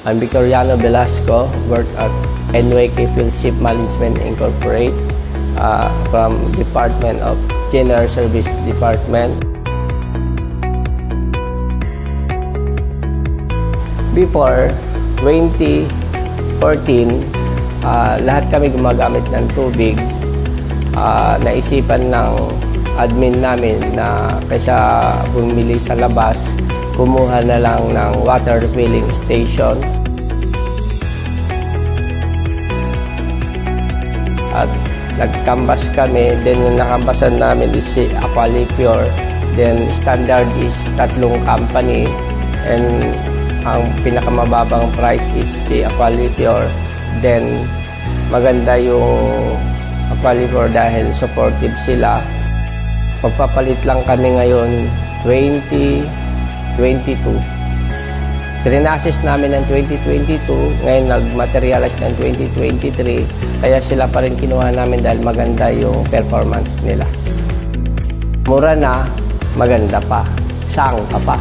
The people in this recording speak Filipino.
I'm Victoriano Velasco, work at NYK Fuel Ship Management Incorporated from Department of General Service Department. Before 2014, lahat kami gumagamit ng tubig. Naisipan ng admin namin na kaysa bumili sa labas, kumuha na lang ng water filling station. At nagkambas kami, then yung nakambasan namin is si Aqualipure. Then standard is 3 company, and ang pinakamababang price is si Aqualipure. Then maganda yung Aqualipure dahil supportive sila. Magpapalit lang kami ngayon 2022. Trinasis namin ng 2022, ngayon nag-materialize ng 2023, kaya sila pa rin kinuha namin dahil maganda yung performance nila. Mura na, maganda pa, sang ka pa.